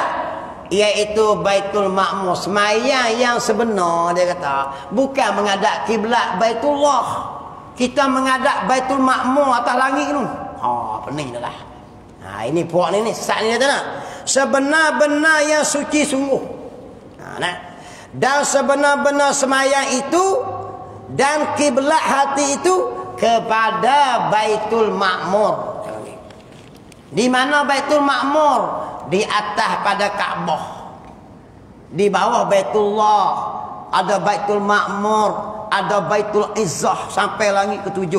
iaitu Baitul Ma'mur, semayang yang sebenar, dia kata, bukan menghadap kiblat Baitullah. Kita menghadap Baitul Ma'mur atas langit tu. Pening dah lah. Ini puak ni sesat ni kata nak. Sebenar-benar yang suci sungguh. Dan sebenar-benar semayang itu dan kiblat hati itu kepada Baitul Ma'mur. Di mana Baitul Ma'mur? Di atas pada Kaabah. Di bawah Baitullah ada Baitul Ma'mur, ada Baitul Izzah sampai langit ke-7.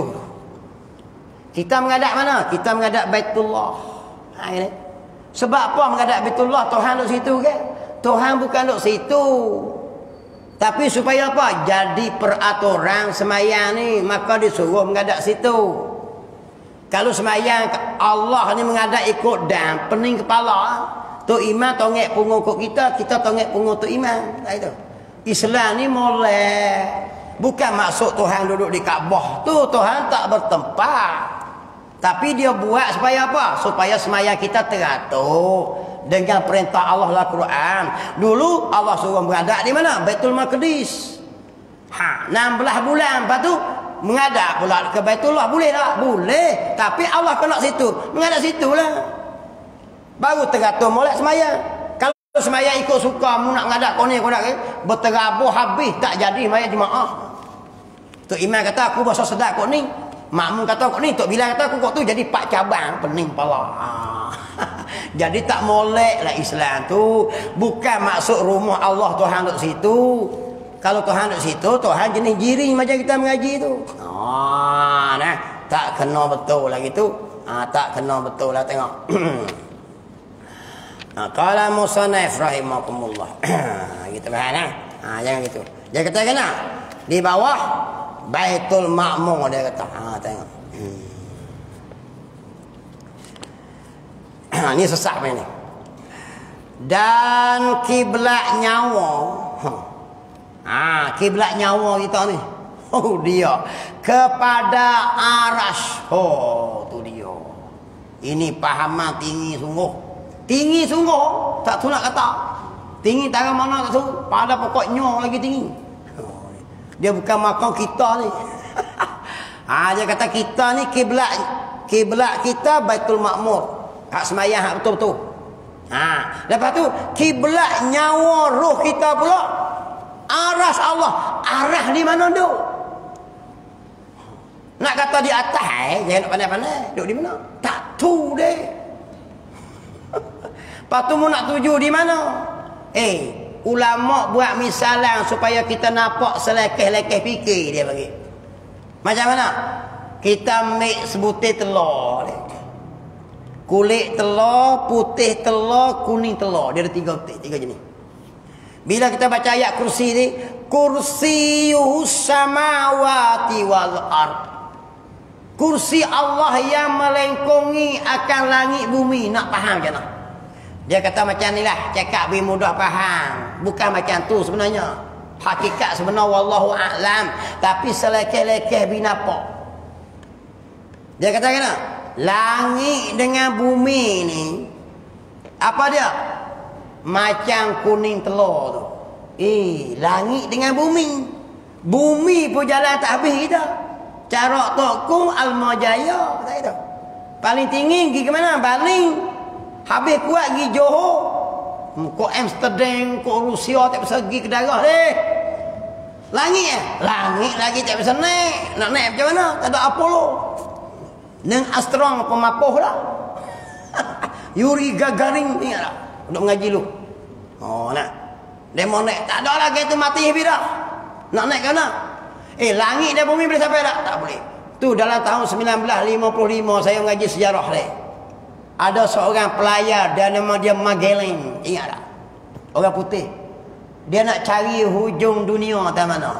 Kita menghadap mana? Kita menghadap Baitullah. Ini. Sebab apa menghadap Baitullah? Tuhan duduk situ ke? Tuhan bukan duduk situ. Tapi supaya apa? Jadi peraturan semayang ni, maka disuruh menghadap situ. Kalau semayang Allah ni menghadap ikut dan pening kepala, tu imam tongek punggung kok kita, kita tongek punggung tu imam. Itu. Islam ni molek. Bukan maksud Tuhan duduk di Kaabah tu, Tuhan tak bertempat. Tapi dia buat supaya apa? Supaya semayang kita teratur dengan perintah Allah dalam Quran. Dulu Allah suruh menghadap di mana? Baitul Maqdis. 16 bulan, lepas tu menghadap pula ke Baitullah. Boleh tak? Boleh. Tapi Allah kena situ. Menghadap situ lah. Baru teratur molek semayang. Kalau semayang ikut suka, mu nak menghadap kau ni, kau nak berterabur habis, tak jadi semayang jemaah. Tu imam kata aku bahasa sedap kau ni. Makmum kata kau ni, Tok Bilal kata aku kau tu jadi 4 cabang, pening kepala. Jadi tak molek lah Islam tu. Bukan maksud rumah Allah Tuhan duduk situ. Kalau Tuhan duduk situ, Tuhan jenis jiring macam kita mengaji tu. Nah, tak kena betul lah gitu. Tak kena betul lah, tengok. Qala musannif rahimakumullah. Gitu kan? Jangan gitu. Dia kata kena di bawah Baitul Ma'mur, dia kata. Tengok. Ini sesat ni. Dan kiblat nyawa. Kiblat nyawa kita ni. Dia kepada Arash. Tu dia. Ini pahaman tinggi sungguh. Tinggi sungguh. Tak tu nak kata. Tinggi tak mana tak tu. Pada pokoknya lagi tinggi. Dia bukan makam kita ni. Dia kata kita ni kiblat kita Baitul Ma'mur. Hak semayang hak betul-betul. Lepas tu kiblat nyawa roh kita pula aras Allah. Arah di mana duk? Nak kata di atas, jangan nak pandai-pandai. Duk di mana? Tak tu deh. Lepas tu mu nak tuju di mana? Ulama buat misalan supaya kita nampak selekeh-lekeh fikir dia bagi. Macam mana? Kita ambil sebutir telur. Kulit telur, putih telur, kuning telur. Dia ada 3 jenis. Bila kita baca ayat kursi ni, kursiyus samawati wal ard. Kursi Allah yang melengkungi akan langit bumi. Nak faham macam mana? Dia kata macam ni lah, cakap lebih mudah faham. Bukan macam tu sebenarnya. Hakikat sebenar wallahu a'lam. Tapi selekeh-lekeh binapa. Dia kata kena, langit dengan bumi ni, apa dia? Macam kuning telur tu. Langit dengan bumi. Bumi pun jalan tak habis kita. Carak Tokung Almajaya. Tak itu. Paling tinggi pergi ke mana? Baling. Habis kuat pergi Johor. Kau Amsterdam, kau Rusia tak bisa pergi ke darah deh. Langit Langit lagi tak bisa naik. Nak naik macam mana? Tak ada Apollo. Neng Armstrong pemapuh lah. Yuri Gagarin ingat tak? Untuk mengaji lu. Nak. Dia mau naik, tak ada lagi tu mati habis dah. Nak naik ke mana? Langit dan bumi boleh sampai tak? Tak boleh. Tu dalam tahun 1955 saya mengaji sejarah dia. Ada seorang pelayar dan nama dia Magellan. Ingat tak? Orang putih. Dia nak cari hujung dunia tak mana.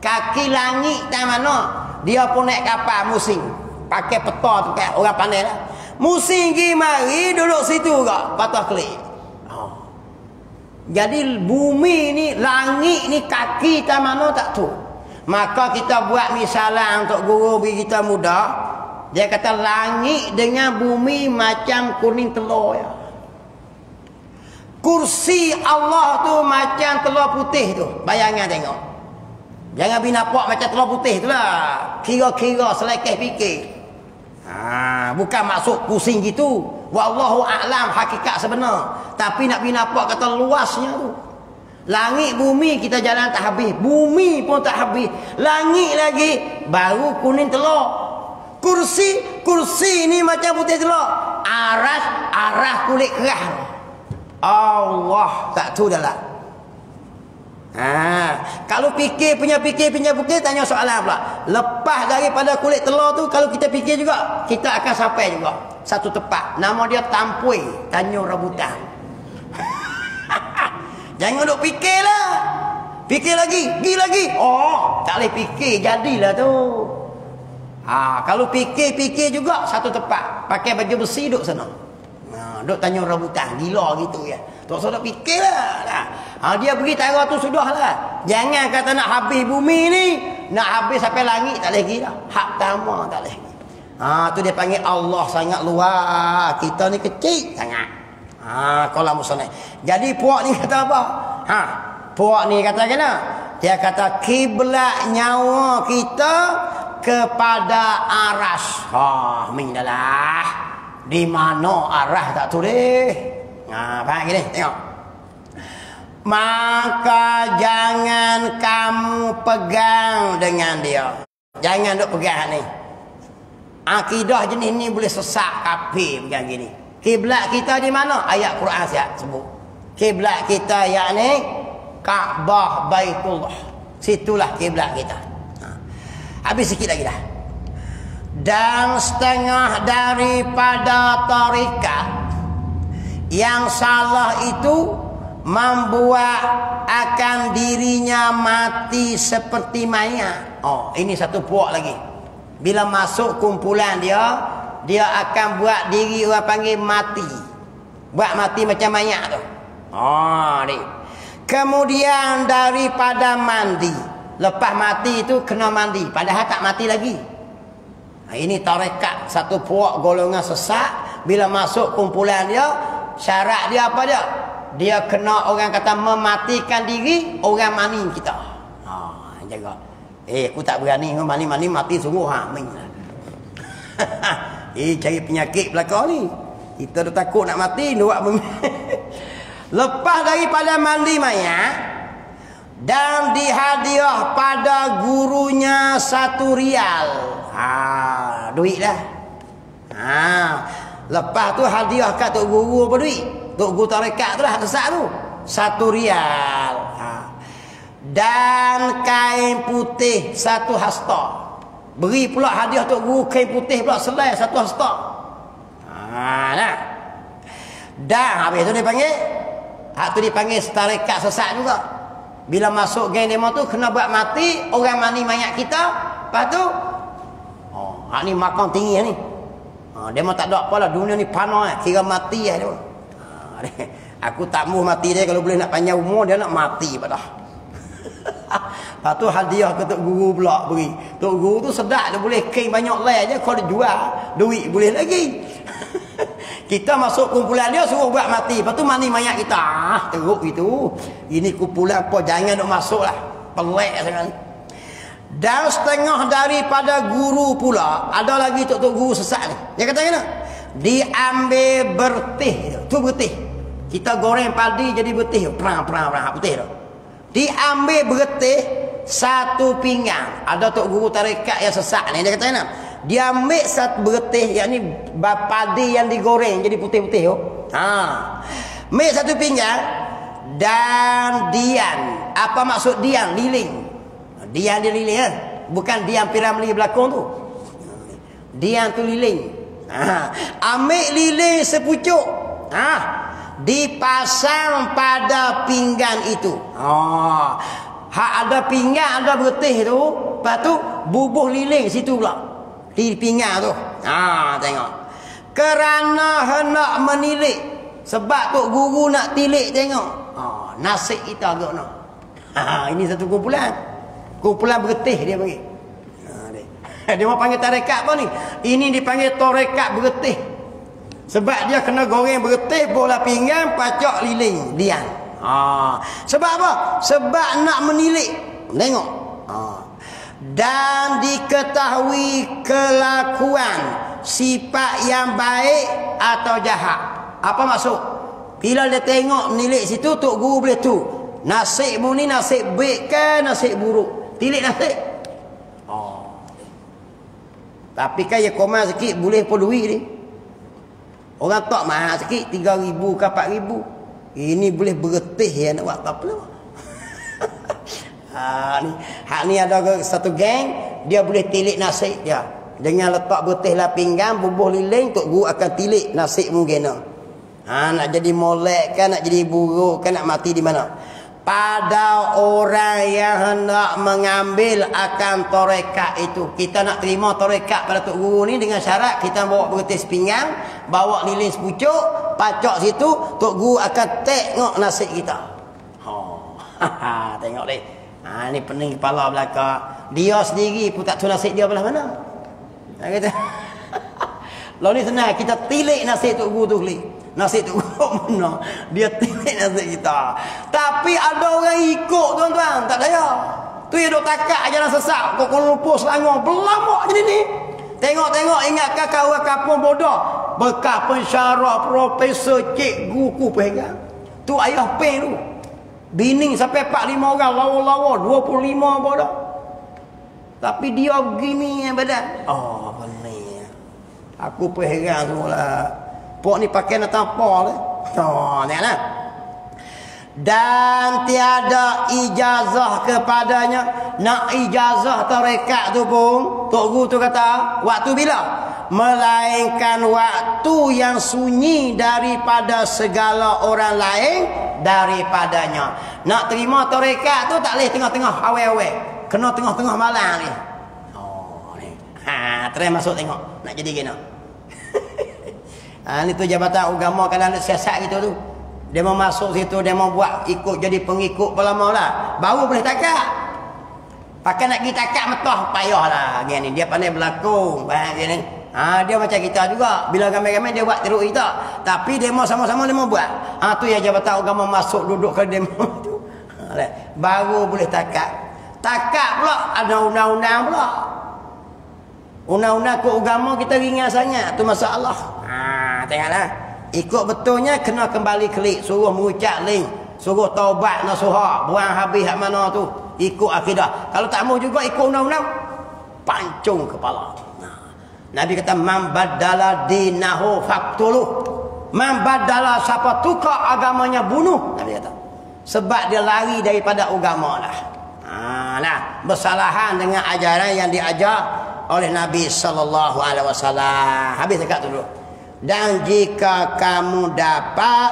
Kaki langit tak mana. Dia pun naik kapal musim. Pakai peta tu kan. Orang pandai lah. Musim pergi mari duduk situ kak. Patah kelik. Jadi bumi ni, langit ni kaki tak mana tak tu. Maka kita buat misalan untuk guru bagi kita muda. Dia kata langit dengan bumi macam kuning telur ya. Kursi Allah tu macam telur putih tu. Bayangan tengok. Jangan binampak macam telur putih tu lah. Kira-kira selekeh fikir. Bukan maksud pusing gitu. Wallahu a'lam hakikat sebenar. Tapi nak binampak kata luasnya tu. Langit bumi kita jalan tak habis. Bumi pun tak habis. Langit lagi baru kuning telur. Kursi ni macam putih telur. Arah kulit kerah. Allah tak tahu dah lah. Kalau fikir tanya soalan pula. Lepas daripada kulit telur tu, kalau kita fikir juga, kita akan sampai juga satu tempat. Nama dia Tampui Tanjung Rambutan. Jangan duk fikirlah. Fikir lagi, pergi lagi. Tak boleh fikir, jadilah tu. Kalau fikir juga satu tempat. Pakai baju besi duduk sana. Duduk Tanjung Rambutan, gila gitu ya. Tak usah fikirlah. Dia pergi tara tu sudahlah. Jangan kata nak habis bumi ni, nak habis sampai langit tak lagi dah. Hak pertama tak lagi. Tu dia panggil Allah sangat luar. Kita ni kecil sangat. Kalau musnah. Jadi puak ni kata apa? Puak ni kata kena. Dia kata kiblat nyawa kita kepada aras. Mindalah. Di mana arah tak tulis. Faham gini? Tengok. Maka jangan kamu pegang dengan dia. Jangan duk pegang ni. Akidah jenis ni boleh sesak kafir pegang gini. Kiblat kita di mana? Ayat Quran siap sebut. Kiblat kita yakni Kaabah Baitullah. Situlah kiblat kita. Habis sikit lagi dah. Dan setengah daripada tarikat yang salah itu membuat akan dirinya mati seperti mayat. Ini satu puak lagi. Bila masuk kumpulan dia akan buat diri orang panggil mati. Buat mati macam mayat tu. Ni. Kemudian daripada mandi. Lepas mati itu kena mandi. Padahal tak mati lagi. Ini tarekat satu puak golongan sesat. Bila masuk kumpulan dia, syarat dia apa dia? Dia kena orang kata mematikan diri orang mani kita. Jaga. Aku tak berani mani mati sungguh cari penyakit belakang ni. Kita dah takut nak mati buat lepas daripada mandi mayat dan dihadiah pada gurunya 1 rial. Duit dah. Lepas tu hadiah kat tok guru apa duit? Tok guru tarekat tu lah sesat tu. 1 rial. Dan kain putih 1 hasta. Beri pula hadiah tok guru kain putih pula selai 1 hasta. Nah. Dan habis tu dia panggil hak tu dipanggil tarekat sesat juga. Bila masuk geng demo tu kena buat mati orang mani mayat kita. Lepas tu hak ni makam tinggi ni. Dia mah tak ada apalah dunia ni panah kira mati dia. Aku tak mau mati dia kalau boleh nak panjang umur dia nak mati pada. Lepas tu hadiah ke tok guru pula beri. Tok guru tu sedap dia boleh kain banyak lai aja kalau dia jual duit boleh lagi. Kita masuk kumpulan dia suruh buat mati. Lepas tu mani mayat kita. Teruk itu. Ini kumpulan apa jangan nak masuklah. Pelik sangat. Dan setengah daripada guru pula ada lagi tok guru sesat ni. Dia kata kena diambil bertih tu bertih. Kita goreng padi jadi bertih perang putih tu. Diambil bertih 1 pinggang. Ada tok guru tarekat yang sesat ni dia kata kena dia ambil 1 bertih yakni padi yang digoreng jadi putih-putih tu. Ambil 1 pinggang Dan dian. Apa maksud dian? Liling. Dian dia liling kan? Bukan dian Piramli belakang tu. Dian tu liling. Ambil liling sepucuk. Dipasang pada pinggan itu. Hak ada pinggan, ada bertih tu. Lepas tu bubuh liling situ pula. Di pinggan tu. Tengok. Kerana hendak menilik. Sebab Tok Guru nak tilik tengok. Nasib kita agak nak. Ini satu kumpulan. Kumpulan bertih dia panggil. Dia mau panggil tarekat apa ni? Ini dipanggil tarekat bertih. Sebab dia kena goreng bertih, bola pinggan, pacak liling, dian. Sebab apa? Sebab nak menilik. Tengok. Dan diketahui kelakuan sifat yang baik atau jahat. Apa maksud? Bila dia tengok menilik situ, Tok Guru boleh tu. Nasib mu ni nasib baik ke nasib buruk? Tilik nasib. Tapi kan ya komen sikit boleh pun duit ni. Orang tak mahal sikit 3,000 ke 4,000. Ini boleh bergetih ya nak buat apa lah. Hak ni ada satu geng, dia boleh tilik nasib dia. Dengan letak bertih lah pinggan, bubuh liling, Tok Guru akan tilik nasib mungkin. Nak jadi molek kan, nak jadi buruk kan, nak mati di mana? Pada orang yang hendak mengambil akan tarekat itu. Kita nak terima tarekat pada Tok Guru ni dengan syarat kita bawa bertih sepinggan, bawa lilin sepucuk, pacak situ, Tok Guru akan tengok nasib kita. Tengok deh. Ni pening kepala belakang. Dia sendiri pun tak tahu nasib dia belah mana. Kata. Lalu ni senang, kita tilik nasib Tok Guru tu klik. Nasib tu mana? Dia tilik nasib kita. Tapi ada orang ikut tuan-tuan, tak daya. Tu yang duk takak ajaran sesat. Kau Kuala Lumpur, Selangor, berlamak je ni. Tengok-tengok ingatkan kawan kampung bodoh. Bekas pensyarah, profesor, cikgu ku pegang. Tu ayah peng tu. Bining sampai 45 orang, lawa-lawa 25 bodoh. Tapi dia begini yang badan. Benar. Aku pegang semula. Pok ni pakai nak tampar lah. Tengoklah. Dan tiada ijazah kepadanya. Nak ijazah tarekat tu pun, Tok Guru tu kata, waktu bila? Melainkan waktu yang sunyi daripada segala orang lain daripadanya. Nak terima tarekat tu tak boleh tengah-tengah awal-awal. Kena tengah-tengah malam ni. Ni. Terus masuk tengok. Nak jadi kena. Ni tu Jabatan Agama kalau ada siasat gitu tu. Dia mau masuk situ, dia mau buat ikut jadi pengikut pelama lah. Baru boleh takak. Pakai nak pergi takak metah payahlah gini. Dia pandai berlakon, gini. Dia macam kita juga. Bila ramai-ramai dia buat teruk kita. Tapi demo sama-sama dia mau buat. Tu ya Jabatan Agama masuk duduk ke demo tu. Baru boleh takak. Takak pula ada undang-undang pula. Undang-undang ke agama kita ringan sangat. Tu masalah. Tengoklah. Ikut betulnya kena kembali klik. Suruh mengucap link. Suruh taubat nasuhah. Buang habis hak mana tu. Ikut akidah. Kalau tak mau juga ikut undang-undang. Pancung kepala. Nabi kata man badala dinahu faqtuluh. Man badala siapa tukar agamanya bunuh. Nabi kata. Sebab dia lari daripada agama lah. Bersalahan dengan ajaran yang diajar oleh Nabi sallallahu alaihi wasallam. Habis dekat tu dulu. Dan jika kamu dapat,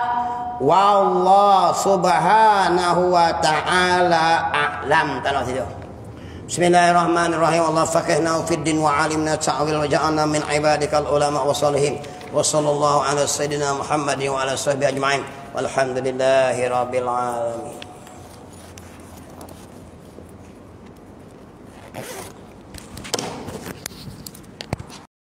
wallahu subhanahu wa ta'ala a'lam. Tahu situ. Bismillahirrahmanirrahim. Allah faqihna fid din wa alimna ta'wil wa ja'alna min ibadikal ulama wa salihin. Wa sallallahu ala sayyidina Muhammadin wa ala sahbihi ajma'in. Walhamdulillahi rabbil alamin.